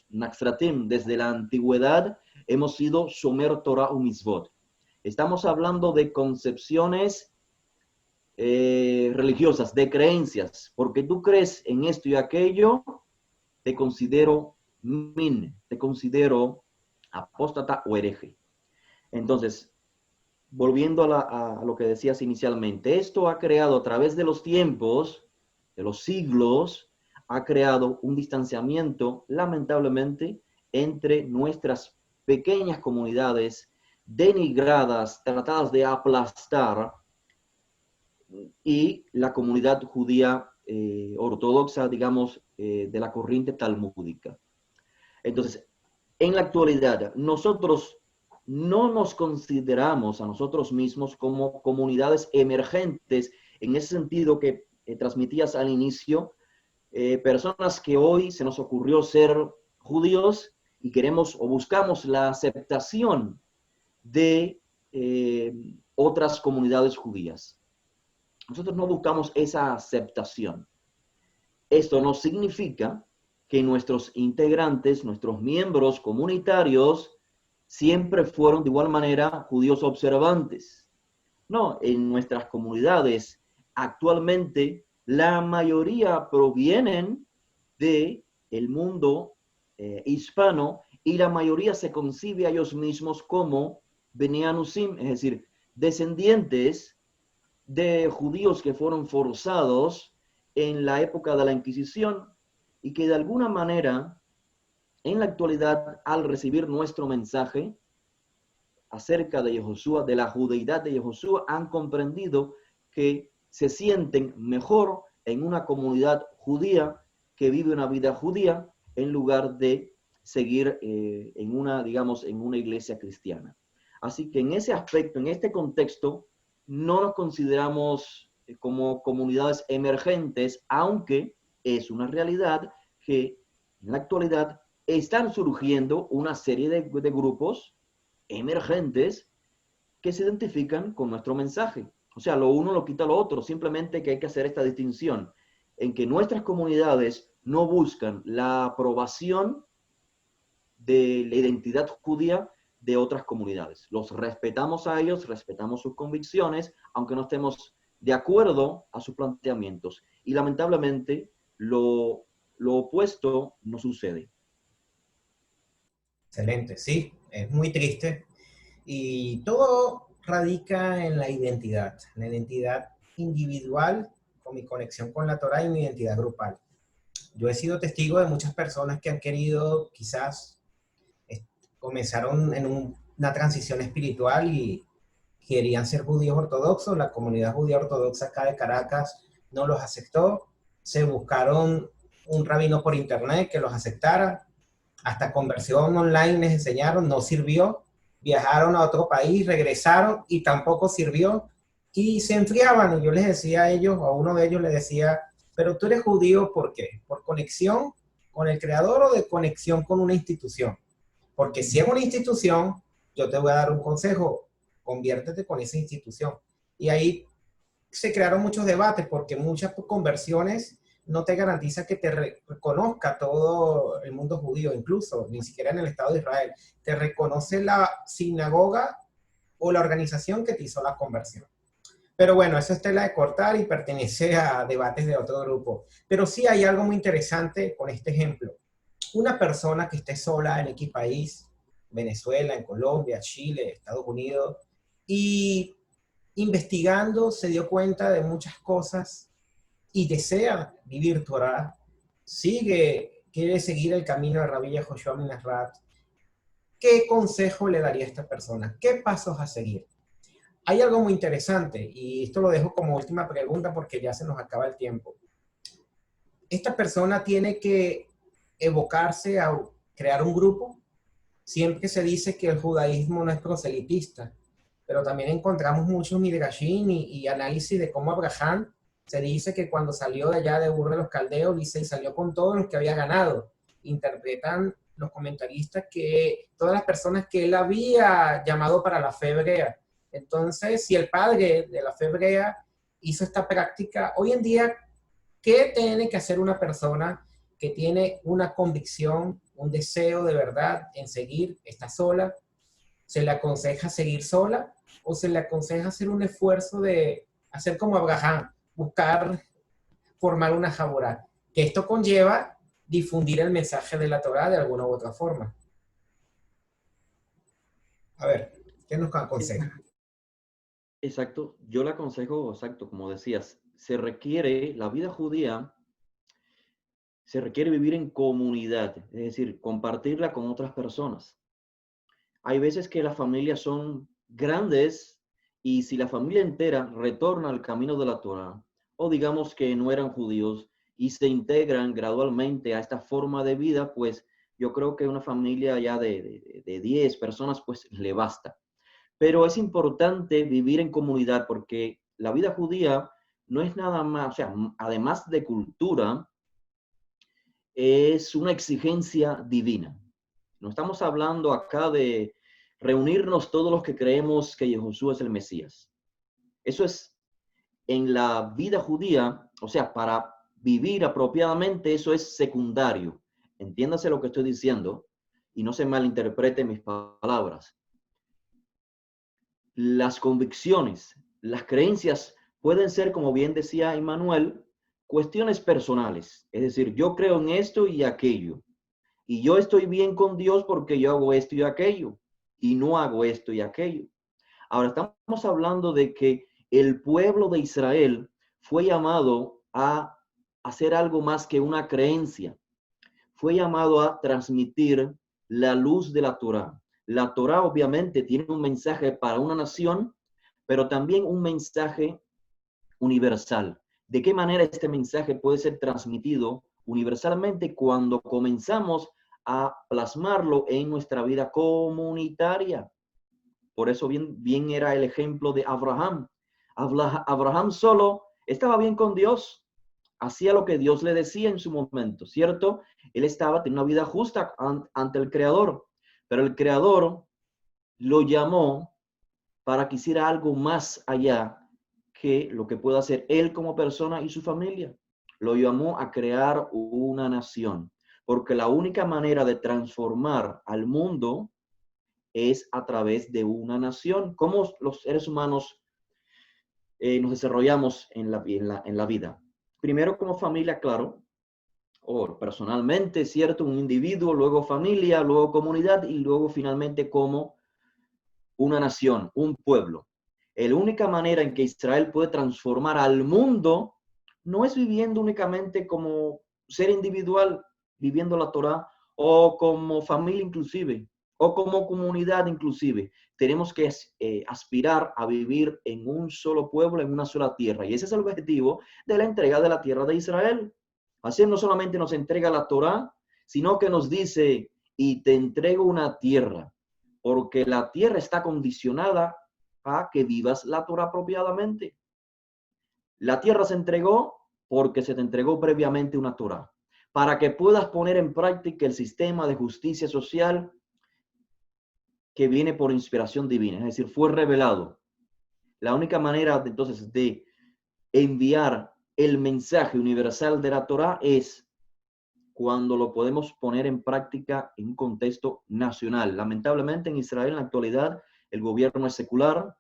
Naxratim desde la antigüedad hemos sido Shomer Torah u Mitzvot. Estamos hablando de concepciones religiosas, de creencias, porque tú crees en esto y aquello, te considero te considero apóstata o hereje. Entonces, volviendo a lo que decías inicialmente, esto ha creado a través de los tiempos, de los siglos, ha creado un distanciamiento, lamentablemente, entre nuestras pequeñas comunidades denigradas, tratadas de aplastar, y la comunidad judía ortodoxa, digamos, de la corriente talmúdica. Entonces, en la actualidad, nosotros no nos consideramos a nosotros mismos como comunidades emergentes, en ese sentido que transmitías al inicio, personas que hoy se nos ocurrió ser judíos y queremos o buscamos la aceptación de otras comunidades judías. Nosotros no buscamos esa aceptación. Esto no significa que nuestros integrantes, nuestros miembros comunitarios, siempre fueron de igual manera judíos observantes. No, en nuestras comunidades actualmente la mayoría provienen del mundo hispano y la mayoría se concibe a ellos mismos como Bnei Anusim, es decir, descendientes de judíos que fueron forzados en la época de la Inquisición y que de alguna manera en la actualidad, al recibir nuestro mensaje acerca de Yehoshua, de la judeidad de Yehoshua, han comprendido que se sienten mejor en una comunidad judía que vive una vida judía en lugar de seguir en una, digamos, en una iglesia cristiana. Así que en ese aspecto, en este contexto, no nos consideramos como comunidades emergentes, aunque es una realidad que en la actualidad están surgiendo una serie de grupos emergentes que se identifican con nuestro mensaje. O sea, lo uno lo quita lo otro, simplemente que hay que hacer esta distinción en que nuestras comunidades no buscan la aprobación de la identidad judía de otras comunidades. Los respetamos a ellos, respetamos sus convicciones, aunque no estemos de acuerdo a sus planteamientos. Y lamentablemente lo opuesto no sucede. Excelente, sí, es muy triste. Y todo radica en la identidad individual, con mi conexión con la Torah y mi identidad grupal. Yo he sido testigo de muchas personas que han querido, quizás, comenzaron en una transición espiritual y querían ser judíos ortodoxos. La comunidad judía ortodoxa acá de Caracas no los aceptó. Se buscaron un rabino por internet que los aceptara. Hasta conversión online les enseñaron, no sirvió. Viajaron a otro país, regresaron y tampoco sirvió. Y se enfriaban. Y yo les decía a ellos, a uno de ellos les decía, pero tú eres judío, ¿por qué? ¿Por conexión con el creador o de conexión con una institución? Porque si es una institución, yo te voy a dar un consejo, conviértete con esa institución. Y ahí se crearon muchos debates porque muchas conversiones no te garantiza que te reconozca todo el mundo judío, incluso ni siquiera en el Estado de Israel. Te reconoce la sinagoga o la organización que te hizo la conversión. Pero bueno, eso es tela de cortar y pertenece a debates de otro grupo. Pero sí hay algo muy interesante con este ejemplo. Una persona que esté sola en X país, Venezuela, en Colombia, Chile, Estados Unidos, y investigando se dio cuenta de muchas cosas y desea vivir Torah, quiere seguir el camino de Rabbi Yehoshua ben Nasrat, ¿qué consejo le daría a esta persona? ¿Qué pasos a seguir? Hay algo muy interesante, y esto lo dejo como última pregunta porque ya se nos acaba el tiempo. Esta persona tiene que evocarse a crear un grupo. Siempre se dice que el judaísmo no es proselitista, pero también encontramos muchos midrashim y análisis de cómo Abraham se dice que cuando salió de allá de Ur de los Caldeos, dice, y salió con todos los que había ganado. Interpretan los comentaristas que todas las personas que él había llamado para la fe hebrea. Entonces, si el padre de la fe hebrea hizo esta práctica, hoy en día, ¿qué tiene que hacer una persona que tiene una convicción, un deseo de verdad en seguir? ¿Está sola? ¿Se le aconseja seguir sola o se le aconseja hacer un esfuerzo de hacer como Abraham, buscar formar una jaborá? Que esto conlleva difundir el mensaje de la Torá de alguna u otra forma. A ver, ¿qué nos aconseja? Exacto, yo le aconsejo, exacto, como decías, la vida judía se requiere vivir en comunidad, es decir, compartirla con otras personas. Hay veces que las familias son grandes y si la familia entera retorna al camino de la Torá, o digamos que no eran judíos y se integran gradualmente a esta forma de vida, pues yo creo que una familia ya de 10 personas, pues le basta. Pero es importante vivir en comunidad porque la vida judía no es nada más, o sea, además de cultura, es una exigencia divina. No estamos hablando acá de reunirnos todos los que creemos que Jesús es el Mesías. Eso es en la vida judía, o sea, para vivir apropiadamente, eso es secundario. Entiéndase lo que estoy diciendo y no se malinterpreten mis palabras. Las convicciones, las creencias pueden ser, como bien decía Emmanuel, cuestiones personales. Es decir, yo creo en esto y aquello. Y yo estoy bien con Dios porque yo hago esto y aquello. Y no hago esto y aquello. Ahora estamos hablando de que el pueblo de Israel fue llamado a hacer algo más que una creencia. Fue llamado a transmitir la luz de la Torá. La Torá obviamente tiene un mensaje para una nación, pero también un mensaje universal. ¿De qué manera este mensaje puede ser transmitido universalmente? Cuando comenzamos a plasmarlo en nuestra vida comunitaria. Por eso bien era el ejemplo de Abraham. Abraham solo estaba bien con Dios, hacía lo que Dios le decía en su momento, ¿cierto? Él teniendo una vida justa ante el Creador, pero el Creador lo llamó para que hiciera algo más allá que lo que pueda hacer él como persona y su familia. Lo llamó a crear una nación, porque la única manera de transformar al mundo es a través de una nación. ¿Cómo los seres humanos nos desarrollamos en la vida? Primero como familia, claro, o personalmente, ¿cierto? Un individuo, luego familia, luego comunidad y luego finalmente como una nación, un pueblo. La única manera en que Israel puede transformar al mundo no es viviendo únicamente como ser individual, viviendo la Torá, o como familia inclusive, o como comunidad inclusive. Tenemos que aspirar a vivir en un solo pueblo, en una sola tierra. Y ese es el objetivo de la entrega de la tierra de Israel. Así no solamente nos entrega la Torá, sino que nos dice, y te entrego una tierra, porque la tierra está condicionada a que vivas la Torá apropiadamente. La tierra se entregó porque se te entregó previamente una Torá, para que puedas poner en práctica el sistema de justicia social que viene por inspiración divina, es decir, fue revelado. La única manera entonces de enviar el mensaje universal de la Torá es cuando lo podemos poner en práctica en un contexto nacional. Lamentablemente en Israel en la actualidad el gobierno es secular,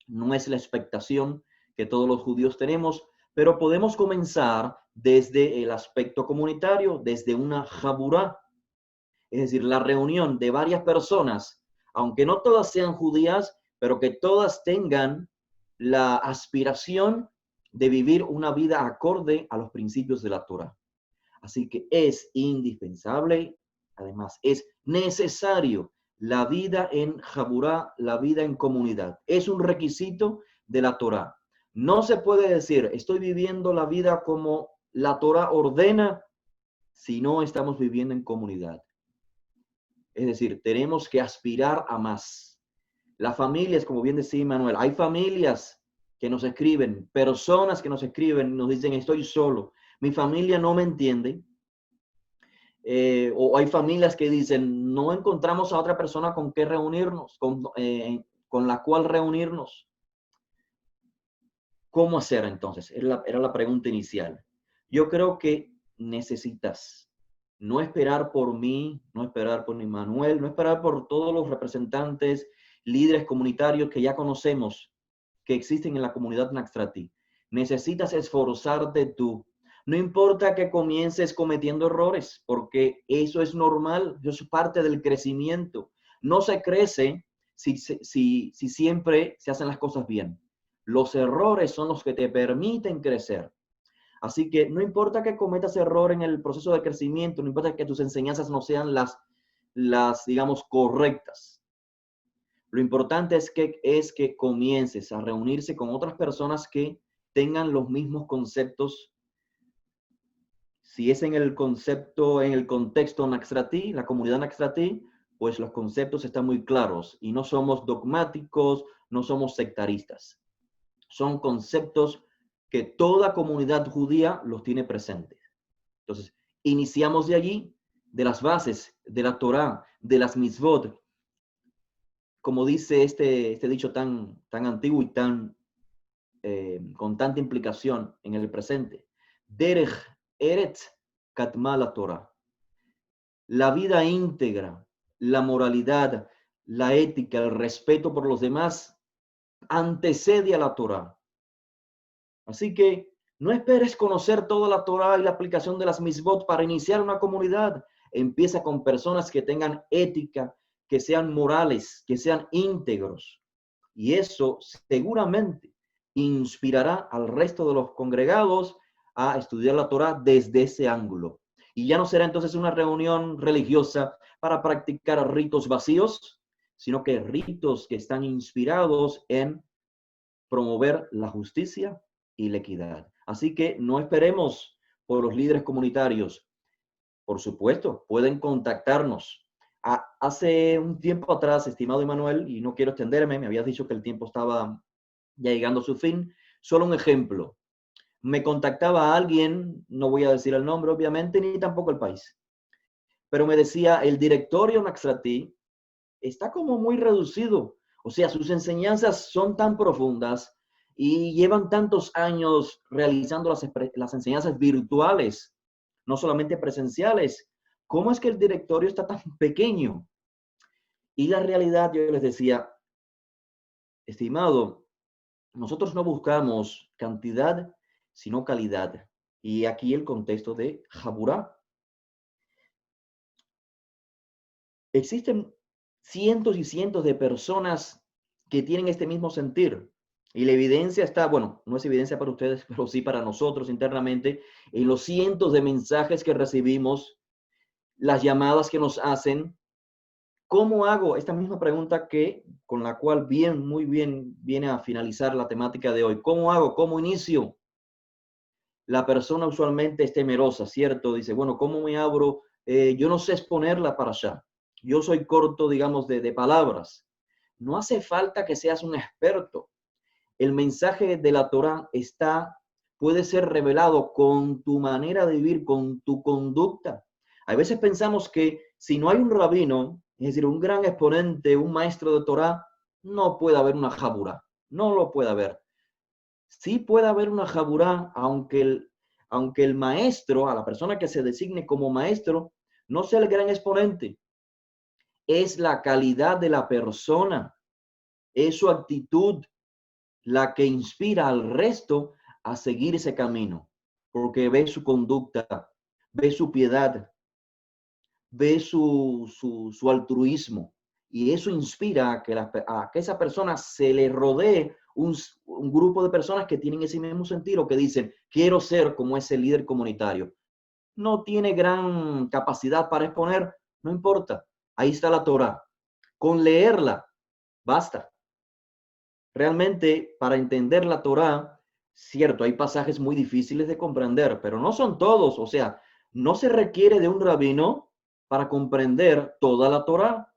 no es la expectación que todos los judíos tenemos, pero podemos comenzar desde el aspecto comunitario, desde una jaburá, es decir, la reunión de varias personas, aunque no todas sean judías, pero que todas tengan la aspiración de vivir una vida acorde a los principios de la Torá. Así que es indispensable, además es necesario la vida en jaburá, la vida en comunidad. Es un requisito de la Torá. No se puede decir, estoy viviendo la vida como la Torá ordena, si no estamos viviendo en comunidad. Es decir, tenemos que aspirar a más. Las familias, como bien decía Manuel, hay familias que nos escriben, personas que nos escriben, nos dicen, estoy solo, mi familia no me entiende. O hay familias que dicen, no encontramos a otra persona con que reunirnos, con la cual reunirnos. ¿Cómo hacer entonces? Era la pregunta inicial. Yo creo que necesitas no esperar por mí, no esperar por Manuel, no esperar por todos los representantes, líderes comunitarios que ya conocemos, que existen en la comunidad Naxtrati. Necesitas esforzarte tú. No importa que comiences cometiendo errores, porque eso es normal, eso es parte del crecimiento. No se crece si siempre se hacen las cosas bien. Los errores son los que te permiten crecer. Así que no importa que cometas error en el proceso de crecimiento, no importa que tus enseñanzas no sean las digamos, correctas. Lo importante es que comiences a reunirse con otras personas que tengan los mismos conceptos. Si es en el contexto Naxtrati, la comunidad Naxtrati, pues los conceptos están muy claros y no somos dogmáticos, no somos sectaristas. Son conceptos que toda comunidad judía los tiene presentes. Entonces, iniciamos de allí, de las bases, de la Torá, de las mitzvot, como dice este dicho tan antiguo y con tanta implicación en el presente. Derech Eretz Katma la Torah. La vida íntegra, la moralidad, la ética, el respeto por los demás, antecede a la Torah. Así que no esperes conocer toda la Torah y la aplicación de las mitzvot para iniciar una comunidad. Empieza con personas que tengan ética, que sean morales, que sean íntegros. Y eso seguramente inspirará al resto de los congregados a estudiar la Torah desde ese ángulo. Y ya no será entonces una reunión religiosa para practicar ritos vacíos, sino que ritos que están inspirados en promover la justicia y la equidad. Así que no esperemos por los líderes comunitarios. Por supuesto, pueden contactarnos. Hace un tiempo atrás, estimado Emanuel, y no quiero extenderme, me habías dicho que el tiempo estaba ya llegando a su fin. Solo un ejemplo. Me contactaba alguien, no voy a decir el nombre obviamente, ni tampoco el país, pero me decía, el directorio Naxtrati está como muy reducido. O sea, sus enseñanzas son tan profundas y llevan tantos años realizando las enseñanzas virtuales, no solamente presenciales. ¿Cómo es que el directorio está tan pequeño? Y la realidad, yo les decía, estimado, nosotros no buscamos cantidad, sino calidad. Y aquí el contexto de Jaburá. Existen cientos y cientos de personas que tienen este mismo sentir. Y la evidencia está, bueno, no es evidencia para ustedes, pero sí para nosotros internamente, en los cientos de mensajes que recibimos, las llamadas que nos hacen. ¿Cómo hago? Esta misma pregunta con la cual muy bien viene a finalizar la temática de hoy. ¿Cómo hago? ¿Cómo inicio? La persona usualmente es temerosa, ¿cierto? Dice, bueno, ¿cómo me abro? Yo no sé exponerla para allá. Yo soy corto, digamos, de palabras. No hace falta que seas un experto. El mensaje de la Torá puede ser revelado con tu manera de vivir, con tu conducta. A veces pensamos que si no hay un rabino, es decir, un gran exponente, un maestro de Torá, no puede haber una jaburá. No lo puede haber. Sí puede haber una jaburá, aunque el maestro, a la persona que se designe como maestro, no sea el gran exponente. Es la calidad de la persona, es su actitud la que inspira al resto a seguir ese camino, porque ve su conducta, ve su piedad, ve su altruismo, y eso inspira a que esa persona se le rodee un grupo de personas que tienen ese mismo sentido, que dicen, quiero ser como ese líder comunitario. No tiene gran capacidad para exponer, no importa. Ahí está la Torá. Con leerla, basta. Realmente, para entender la Torá, cierto, hay pasajes muy difíciles de comprender, pero no son todos. O sea, no se requiere de un rabino para comprender toda la Torá.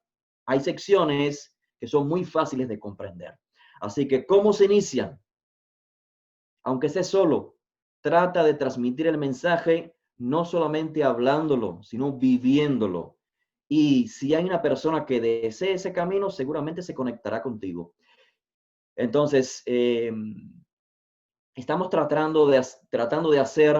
Hay secciones que son muy fáciles de comprender. Así que, ¿cómo se inician? Aunque estés solo, trata de transmitir el mensaje no solamente hablándolo, sino viviéndolo. Y si hay una persona que desee ese camino, seguramente se conectará contigo. Entonces, estamos tratando de hacer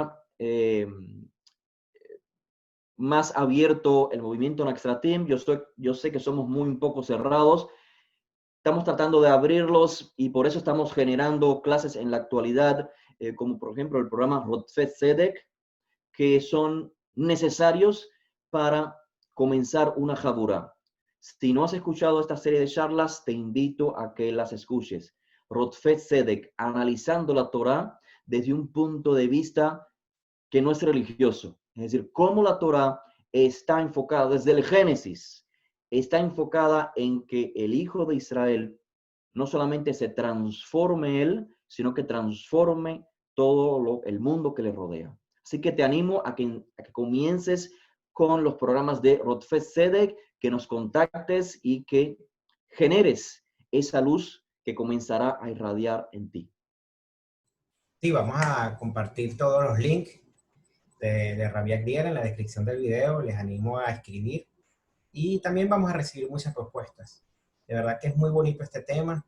más abierto el movimiento en Extra Team. Yo sé que somos muy un poco cerrados. Estamos tratando de abrirlos y por eso estamos generando clases en la actualidad, como por ejemplo el programa Rotfet Sedek, que son necesarios para comenzar una jabura. Si no has escuchado esta serie de charlas, te invito a que las escuches. Rotfet Sedek, analizando la Torá desde un punto de vista que no es religioso. Es decir, cómo la Torá está enfocada desde el Génesis, está enfocada en que el hijo de Israel no solamente se transforme él, sino que transforme todo el mundo que le rodea. Así que te animo a que comiences con los programas de Rotfet Sedek, que nos contactes y que generes esa luz que comenzará a irradiar en ti. Sí, vamos a compartir todos los links de Rabbi Agdiel en la descripción del video. Les animo a escribir y también vamos a recibir muchas propuestas. De verdad que es muy bonito este tema.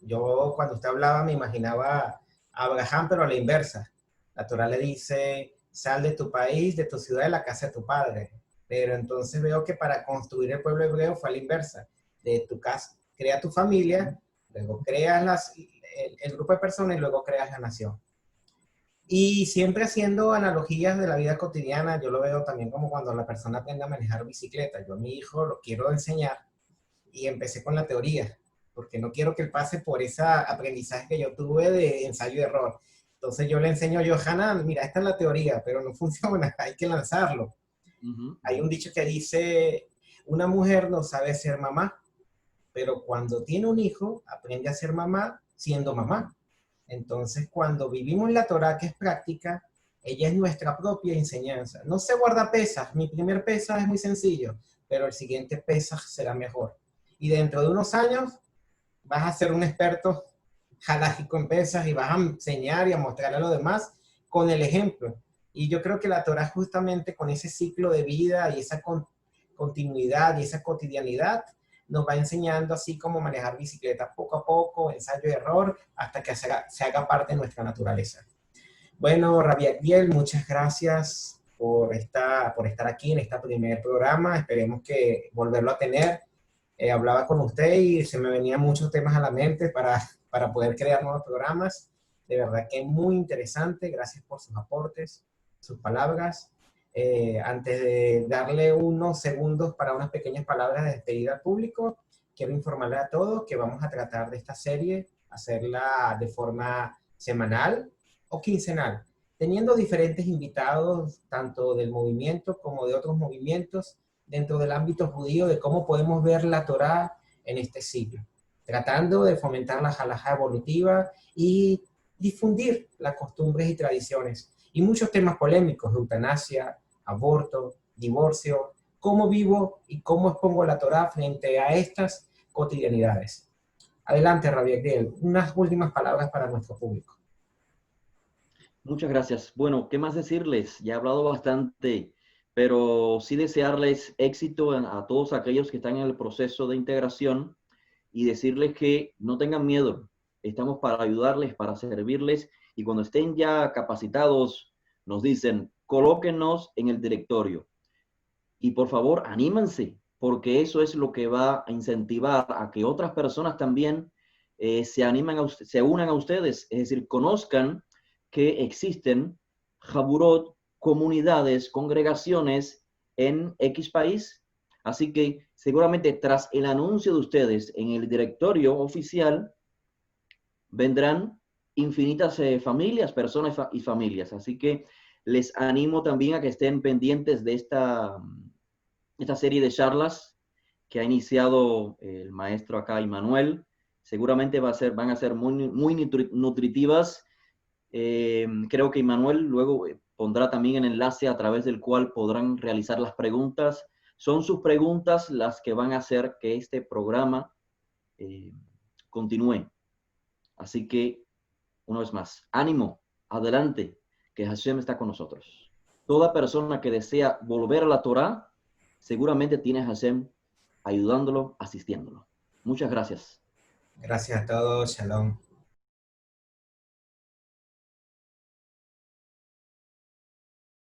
Yo cuando usted hablaba me imaginaba a Abraham, pero a la inversa. La Torá le dice, sal de tu país, de tu ciudad, de la casa de tu padre. Pero entonces veo que para construir el pueblo hebreo fue a la inversa. De tu casa, crea tu familia, luego creas el grupo de personas y luego creas la nación. Y siempre haciendo analogías de la vida cotidiana, yo lo veo también como cuando la persona aprende a manejar bicicleta. Yo a mi hijo lo quiero enseñar y empecé con la teoría, porque no quiero que él pase por ese aprendizaje que yo tuve de ensayo y error. Entonces yo le enseño a Johanan, mira, esta es la teoría, pero no funciona, hay que lanzarlo. Hay un dicho que dice, una mujer no sabe ser mamá, pero cuando tiene un hijo, aprende a ser mamá siendo mamá. Entonces, cuando vivimos la Torá, que es práctica, ella es nuestra propia enseñanza. No se guarda pesas, mi primer pesa es muy sencillo, pero el siguiente pesa será mejor. Y dentro de unos años vas a ser un experto halágico en pesas y vas a enseñar y a mostrar a los demás con el ejemplo. Y yo creo que la Torá justamente con ese ciclo de vida y esa continuidad y esa cotidianidad nos va enseñando así como manejar bicicleta poco a poco, ensayo y error, hasta que se haga parte de nuestra naturaleza. Bueno, Rabbi Agdiel, muchas gracias por estar aquí en este primer programa. Esperemos que volverlo a tener. Hablaba con usted y se me venían muchos temas a la mente para poder crear nuevos programas. De verdad que es muy interesante. Gracias por sus aportes, sus palabras. Antes de darle unos segundos para unas pequeñas palabras de despedida al público, quiero informarle a todos que vamos a tratar de esta serie, hacerla de forma semanal o quincenal, teniendo diferentes invitados, tanto del movimiento como de otros movimientos, dentro del ámbito judío, de cómo podemos ver la Torá en este siglo, tratando de fomentar la halajá evolutiva y difundir las costumbres y tradiciones, y muchos temas polémicos, eutanasia, aborto, divorcio, cómo vivo y cómo expongo la Torá frente a estas cotidianidades. Adelante, Rabbi Agdiel, unas últimas palabras para nuestro público. Muchas gracias. Bueno, ¿qué más decirles? Ya he hablado bastante, pero sí desearles éxito a todos aquellos que están en el proceso de integración y decirles que no tengan miedo. Estamos para ayudarles, para servirles, y cuando estén ya capacitados, nos dicen, colóquenos en el directorio. Y por favor, anímense, porque eso es lo que va a incentivar a que otras personas también se unan a ustedes, es decir, conozcan que existen Jaburot, comunidades, congregaciones en X país. Así que seguramente tras el anuncio de ustedes en el directorio oficial, vendrán infinitas familias, personas y familias. Así que les animo también a que estén pendientes de esta serie de charlas que ha iniciado el maestro acá, Immanuel. Seguramente van a ser muy, muy nutritivas. Creo que Immanuel luego pondrá también el enlace a través del cual podrán realizar las preguntas. Son sus preguntas las que van a hacer que este programa continúe. Así que, una vez más, ánimo, adelante, que Hashem está con nosotros. Toda persona que desea volver a la Torá, seguramente tiene a Hashem ayudándolo, asistiéndolo. Muchas gracias. Gracias a todos. Shalom.